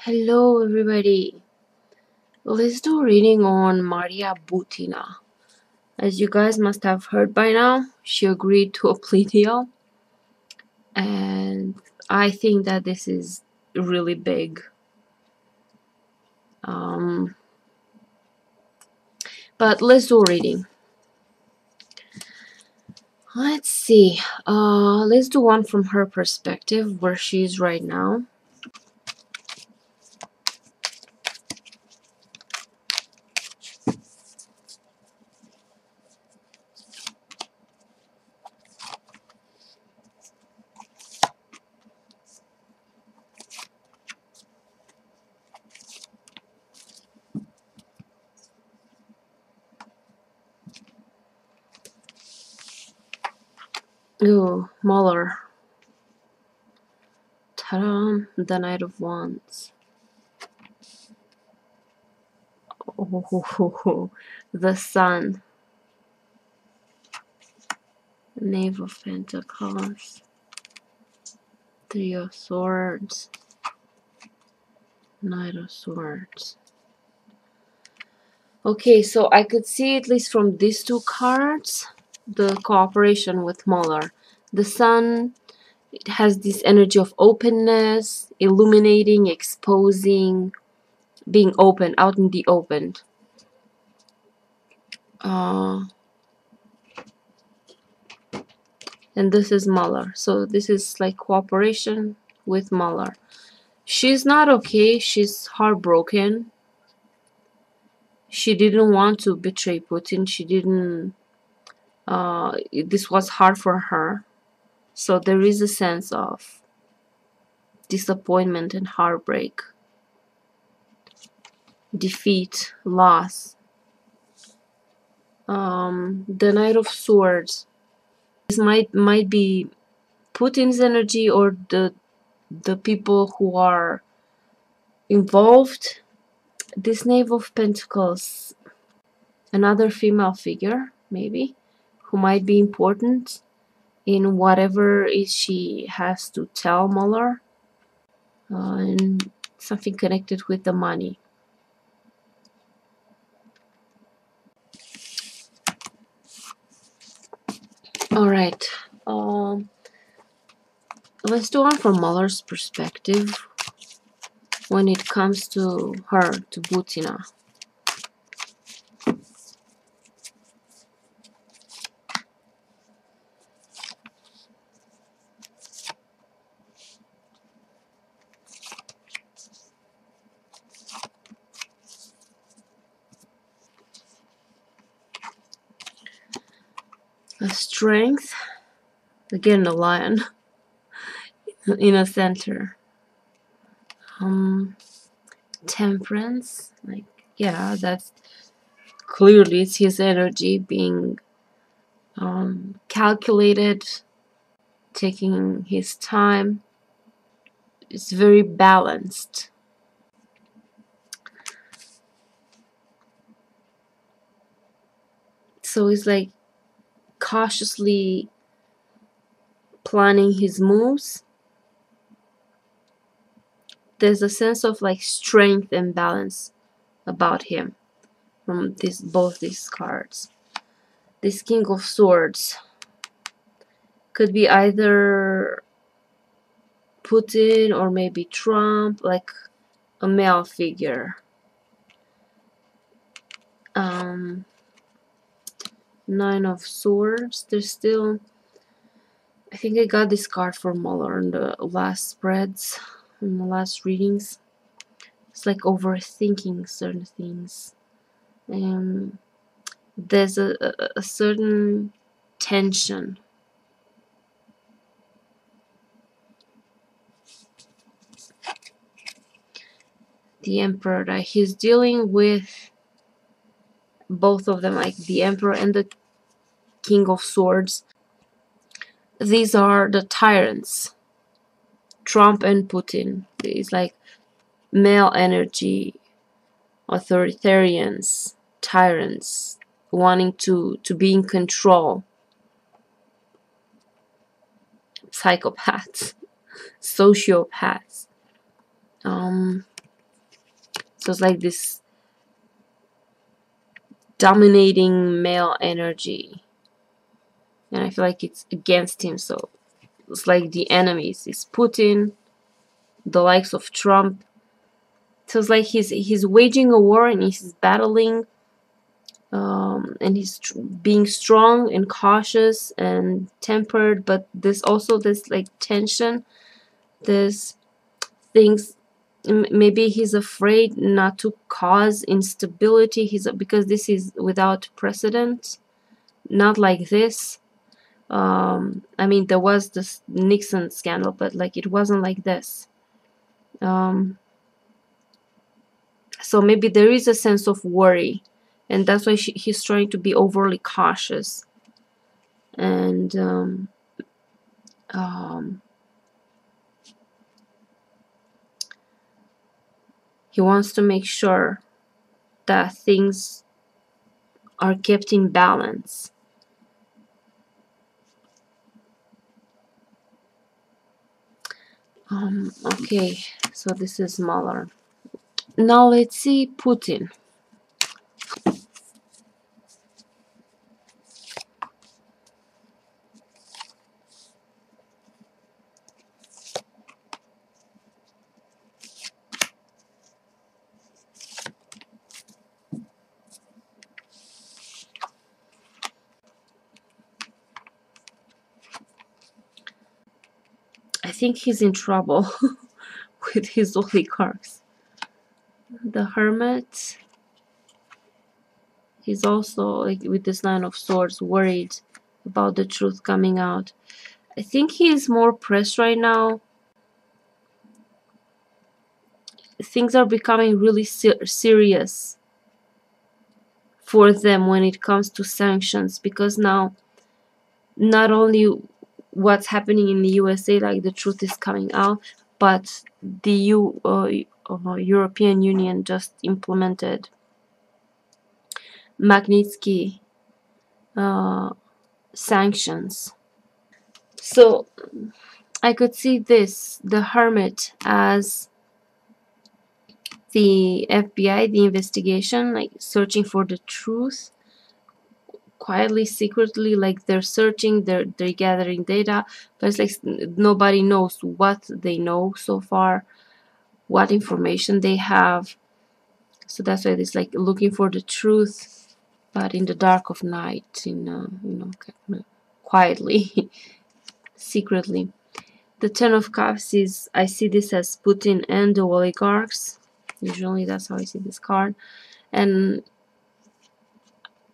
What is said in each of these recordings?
Hello everybody. Let's do a reading on Maria Butina. As you guys must have heard by now, she agreed to a plea deal, and I think that this is really big. But let's do a reading. Let's see. Let's do one from her perspective, where she is right now. Ooh, Muller. Ta-da! The Knight of Wands. Oh, the Sun. Knave of Pentacles. Three of Swords. Knight of Swords. Okay, so I could see, at least from these two cards, the cooperation with Muller. The Sun, it has this energy of openness, illuminating, exposing, being open, out in the open. And this is Muller. So this is like cooperation with Muller. She's not okay. She's heartbroken. She didn't want to betray Putin. She didn't... this was hard for her. So there is a sense of disappointment and heartbreak, defeat, loss. The Knight of Swords. This might be Putin's energy, or the people who are involved. This Knave of Pentacles, another female figure maybe, who might be important in whatever she has to tell Muller, and something connected with the money. Alright, let's do one from Muller's perspective when it comes to her, to Butina. A Strength, again the lion in a center. Temperance, like, yeah, that's clearly, it's his energy being calculated, taking his time. It's very balanced. So he's like cautiously planning his moves. There's a sense of like strength and balance about him from both these cards. This King of Swords could be either Putin or maybe Trump, like a male figure. Nine of Swords. There's still... I think I got this card for Muller in the last spreads, in the last readings. It's like overthinking certain things. There's a certain tension. The Emperor, he's dealing with both of them, like the Emperor and the King of Swords. These are the tyrants, Trump and Putin. It's like male energy, authoritarians, tyrants, wanting to be in control, psychopaths, sociopaths. So it's like this dominating male energy, and I feel like it's against him. So it's like the enemies is Putin, the likes of Trump. So it's like he's waging a war and he's battling, and he's being strong and cautious and tempered. But there's also this like tension, this things. Maybe he's afraid not to cause instability. Because this is without precedent, not like this. I mean, there was this Nixon scandal, but like it wasn't like this. So maybe there is a sense of worry, and that's why he's trying to be overly cautious, and he wants to make sure that things are kept in balance. Okay, so this is smaller. Now let's see Putin. I think he's in trouble with his oligarchs. The Hermit. He's also, like, with this Nine of Swords, worried about the truth coming out. I think he is more pressed right now. Things are becoming really serious for them when it comes to sanctions, because now not only what's happening in the USA, like the truth is coming out, but the European Union just implemented Magnitsky sanctions. So I could see the Hermit, as the FBI, the investigation, like searching for the truth, quietly, secretly, like they're searching, they're gathering data, but it's like nobody knows what they know so far, what information they have. So that's why it's like looking for the truth, but in the dark of night, quietly, secretly. The Ten of Cups is, I see this as Putin and the oligarchs. Usually that's how I see this card. And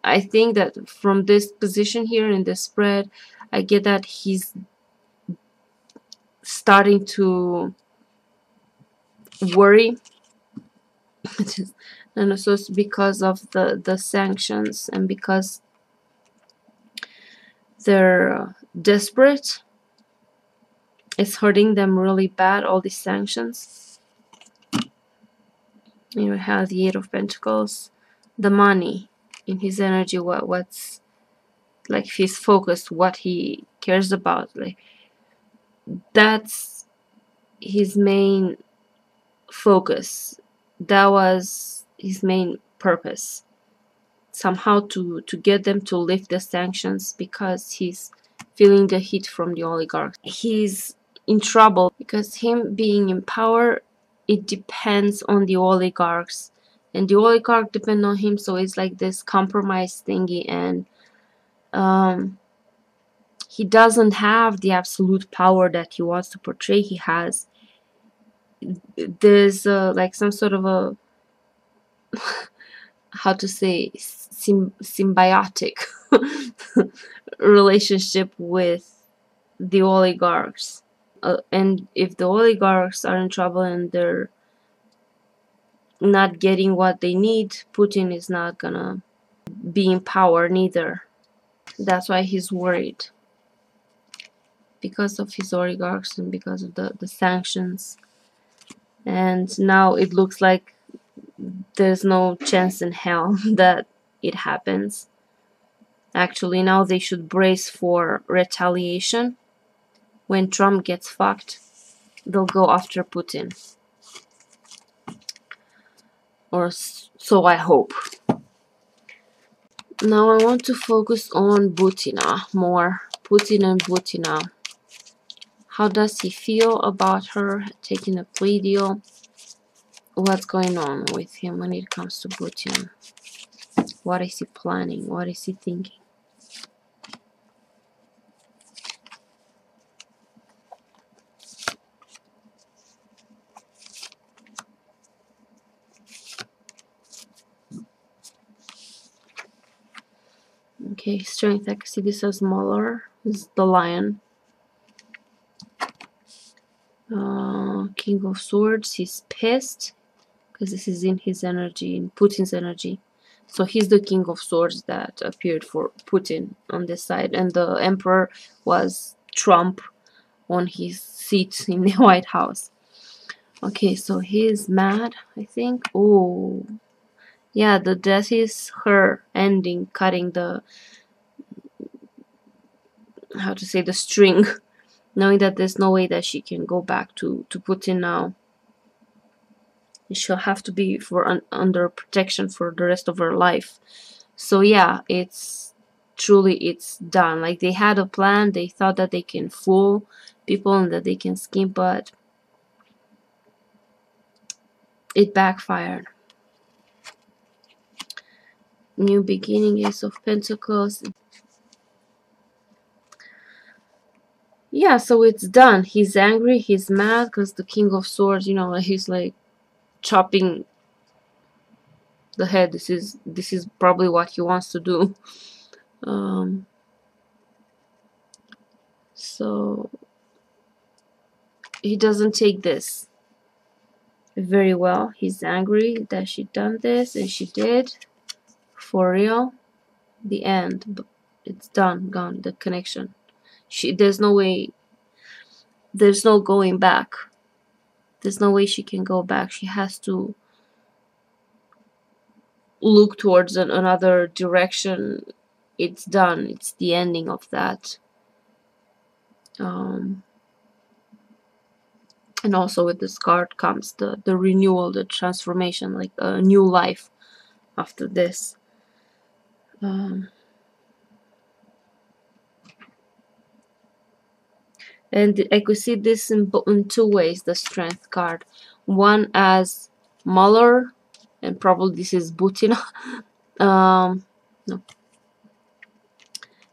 I think that from this position here in the spread, I get that he's starting to worry. And so it's because of the sanctions, and because they're desperate. It's hurting them really bad, all these sanctions. You have the Eight of Pentacles, the money in his energy, what's like his focus, what he cares about, like that's his main focus. That was his main purpose, somehow to get them to lift the sanctions, because he's feeling the heat from the oligarchs. He's in trouble because him being in power, it depends on the oligarchs, and the oligarchs depend on him. So it's like this compromise thingy, and he doesn't have the absolute power that he wants to portray he has. There's like some sort of a, how to say, symbiotic relationship with the oligarchs. And if the oligarchs are in trouble and they're not getting what they need, Putin is not gonna be in power neither. That's why he's worried, because of his oligarchs and because of the sanctions. And now it looks like there's no chance in hell that it happens. Actually, now they should brace for retaliation. When Trump gets fucked, they'll go after Putin. or so I hope. Now I want to focus on Butina more. Putin and Butina. How does he feel about her taking a plea deal? What's going on with him when it comes to Butina? What is he planning? What is he thinking? Okay, strength. I can see this as Muller. This is the lion. King of Swords. He's pissed because this is in his energy, in Putin's energy. So he's the King of Swords that appeared for Putin on this side, and the Emperor was Trump on his seat in the White House. Okay, so he's mad, I think. Oh, yeah, the death is her ending, cutting the, how to say, the string, knowing that there's no way that she can go back to Putin now. She'll have to be under protection for the rest of her life. So yeah, it's done. Like, they had a plan, they thought that they can fool people and that they can scheme, but it backfired. New beginning, Ace of Pentacles. Yeah, so it's done. He's angry, he's mad because the King of Swords, you know, he's like chopping the head. This is probably what he wants to do. So he doesn't take this very well. He's angry that she done this, and she did. For real. The end. It's done, gone, the connection. There's no way, there's no going back. There's no way she can go back. She has to look towards another direction. It's done. It's the ending of that. And also with this card comes the renewal, the transformation, like a new life after this. And I could see this in two ways, the strength card. One as Muller, and probably this is Butina. No.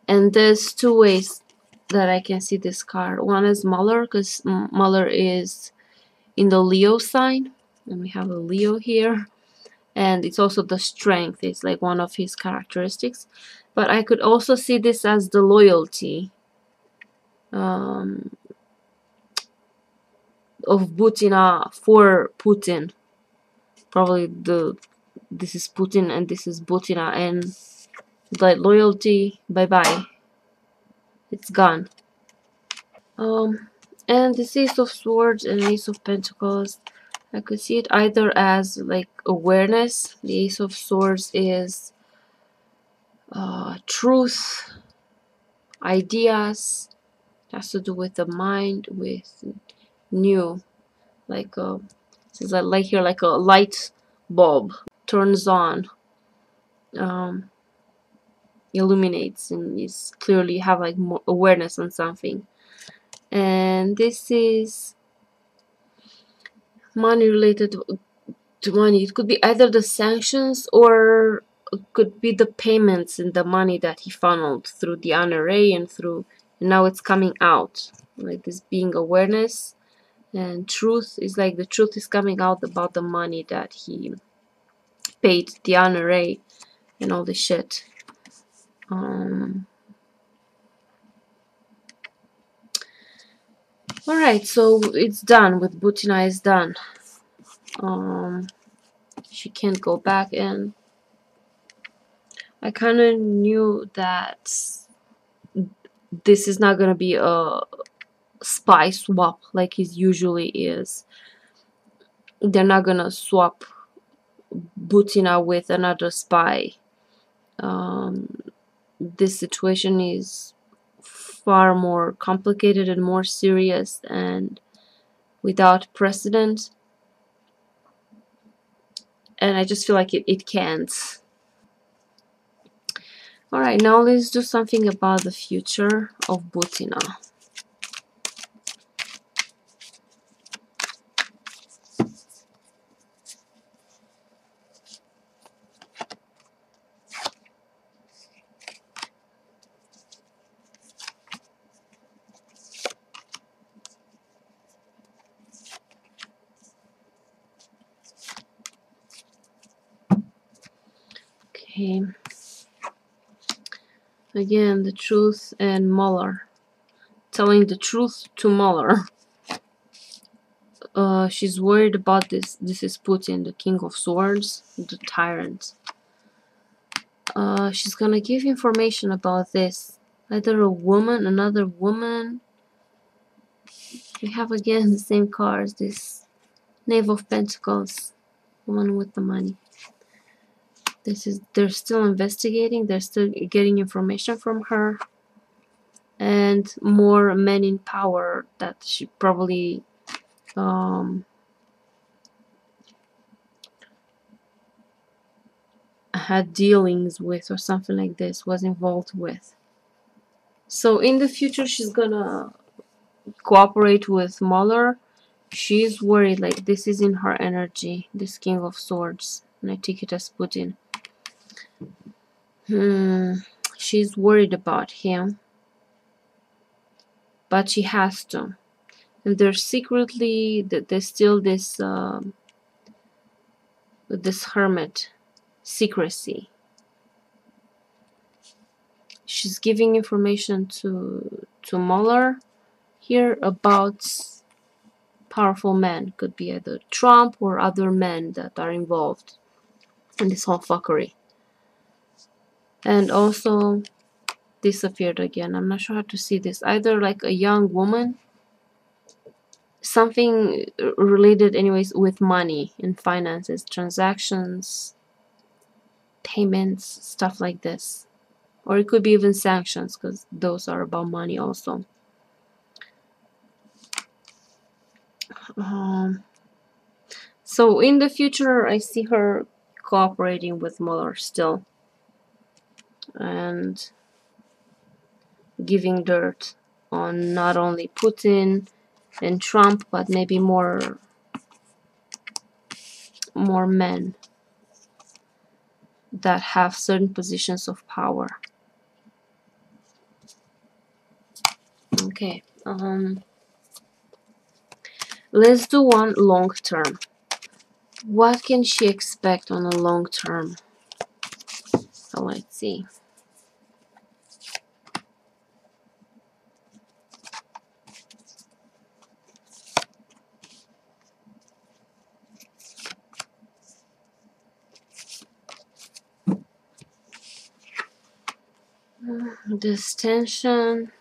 And there's two ways that I can see this card. One is Muller, because Muller is in the Leo sign, and we have a Leo here. And it's also the strength. It's like one of his characteristics. But I could also see this as the loyalty of Butina for Putin. Probably this is Putin and this is Butina, and the loyalty, bye-bye. It's gone. And this Ace of Swords and Ace of Pentacles, I could see it either as like awareness. The Ace of Swords is truth, ideas, it has to do with the mind, with new, like this is like here, like a light bulb turns on, illuminates, and is clearly have like more awareness on something. And this is money related to money. It could be either the sanctions or it could be the payments and the money that he funneled through the NRA and now it's coming out. Like this being awareness, and truth is like the truth is coming out about the money that he paid the NRA and all this shit. Alright, so it's done with Butina, is done. She can't go back, and I kind of knew that this is not gonna be a spy swap like it usually is. They're not gonna swap Butina with another spy. This situation is far more complicated and more serious and without precedent. and I just feel like it can't. Alright, now let's do something about the future of Butina. Okay. Again, the truth and Muller. Telling the truth to Muller. She's worried about this. This is Putin, the King of Swords, the tyrant. She's gonna give information about this. Either a woman, another woman. We have again the same cards. This Knave of Pentacles, woman with the money. This is, they're still investigating. They're still getting information from her. And more men in power that she probably had dealings with, or something like this, was involved with. So in the future she's gonna cooperate with Muller. She's worried, like this is in her energy, this King of Swords, and I take it as Putin. She's worried about him, but she has to. And there's secretly, there's still this this hermit secrecy. She's giving information to Mueller here about powerful men. Could be either Trump or other men that are involved in this whole fuckery. And also disappeared again. I'm not sure how to see this. Either like a young woman, something related anyways with money and finances, transactions, payments, stuff like this. Or it could be even sanctions, because those are about money also. So in the future, I see her cooperating with Mueller still, and giving dirt on not only Putin and Trump, but maybe more men that have certain positions of power. Okay, let's do one long term. What can she expect on a long term? So let's see. This tension,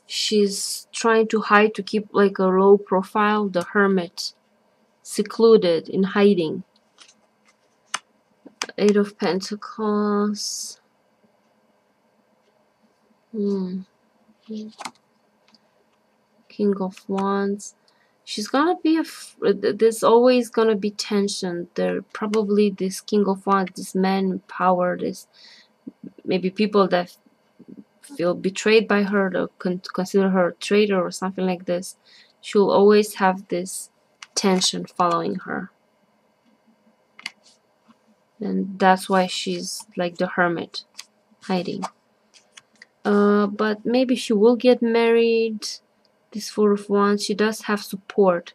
she's trying to hide, to keep like a low profile, the hermit, secluded in hiding. Eight of Pentacles. King of Wands. She's gonna be there's always gonna be tension there. Probably this King of Wands, this man in power, this maybe people that feel betrayed by her, or consider her a traitor or something like this. She'll always have this tension following her, and that's why she's like the hermit, hiding. But maybe she will get married. This Four of Wands, she does have support.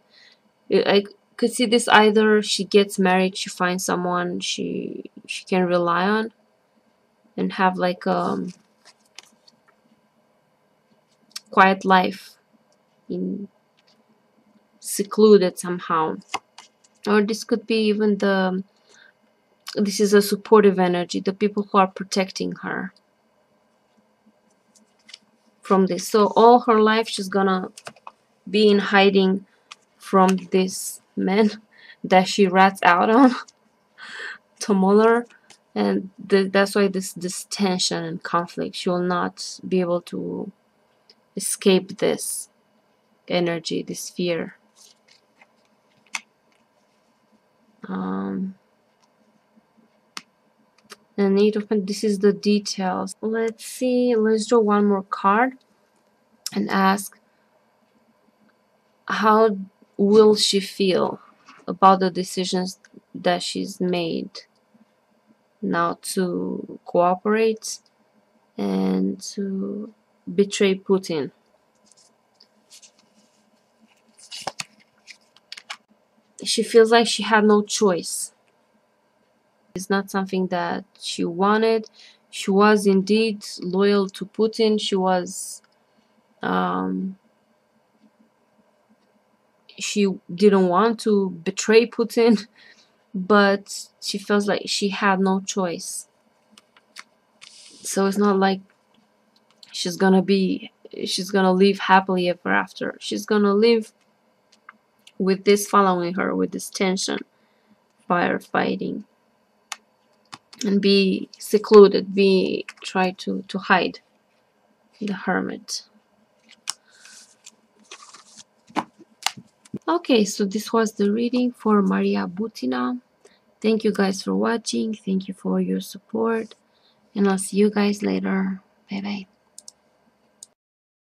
I could see this, either she gets married, she finds someone she can rely on and have like quiet life, in secluded somehow. Or this could be even this is a supportive energy, the people who are protecting her from this. So all her life she's gonna be in hiding from this man that she rats out on to Mueller, and that's why this tension and conflict, she will not be able to escape this energy, this fear. And Eight of Pentacles, this is the details. Let's see, let's draw one more card and ask, how will she feel about the decisions that she's made now to cooperate and to betray Putin? She feels like she had no choice. It's not something that she wanted. She was indeed loyal to Putin. She didn't want to betray Putin, but she feels like she had no choice. So it's not like she's gonna live happily ever after. She's gonna live with this following her, with this tension, firefighting, and be secluded, try to hide, the hermit. Okay, so this was the reading for Maria Butina. Thank you guys for watching. Thank you for your support, and I'll see you guys later. Bye bye.